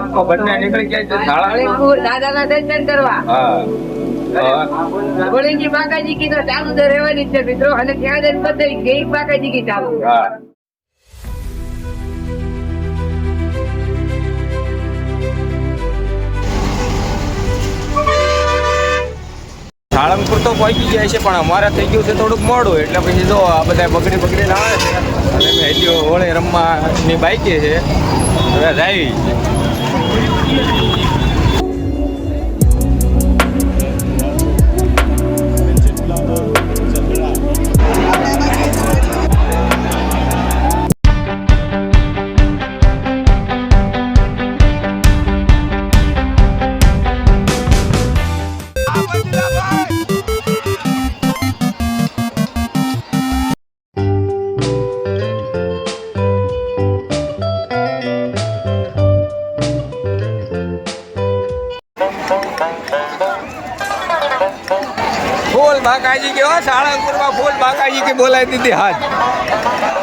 પક્કો બંને નીકળી જાય તો શાળા કાળીપુર દાદાના દર્શન કરવા. ભોળીજી બાકાજી કી તો ચાલુ તો રહેવાની જ છે મિત્રો, અને ત્યાં જઈને બધાય જય બાકાજી કી ચાલુ. હા. સાળંગપુર તો પહોંચી જાય છે, પણ અમારે થઈ ગયું છે થોડુંક મોડું, એટલે પછી જો આ બધા બગડીને આવે છે અને મેં હજી હોળી રમવાની બાઈકે છે હવે જાય. फूल बाकाजी के हो साळंगपुर में फूल बाकाजी की बोलाई दीदी हाथ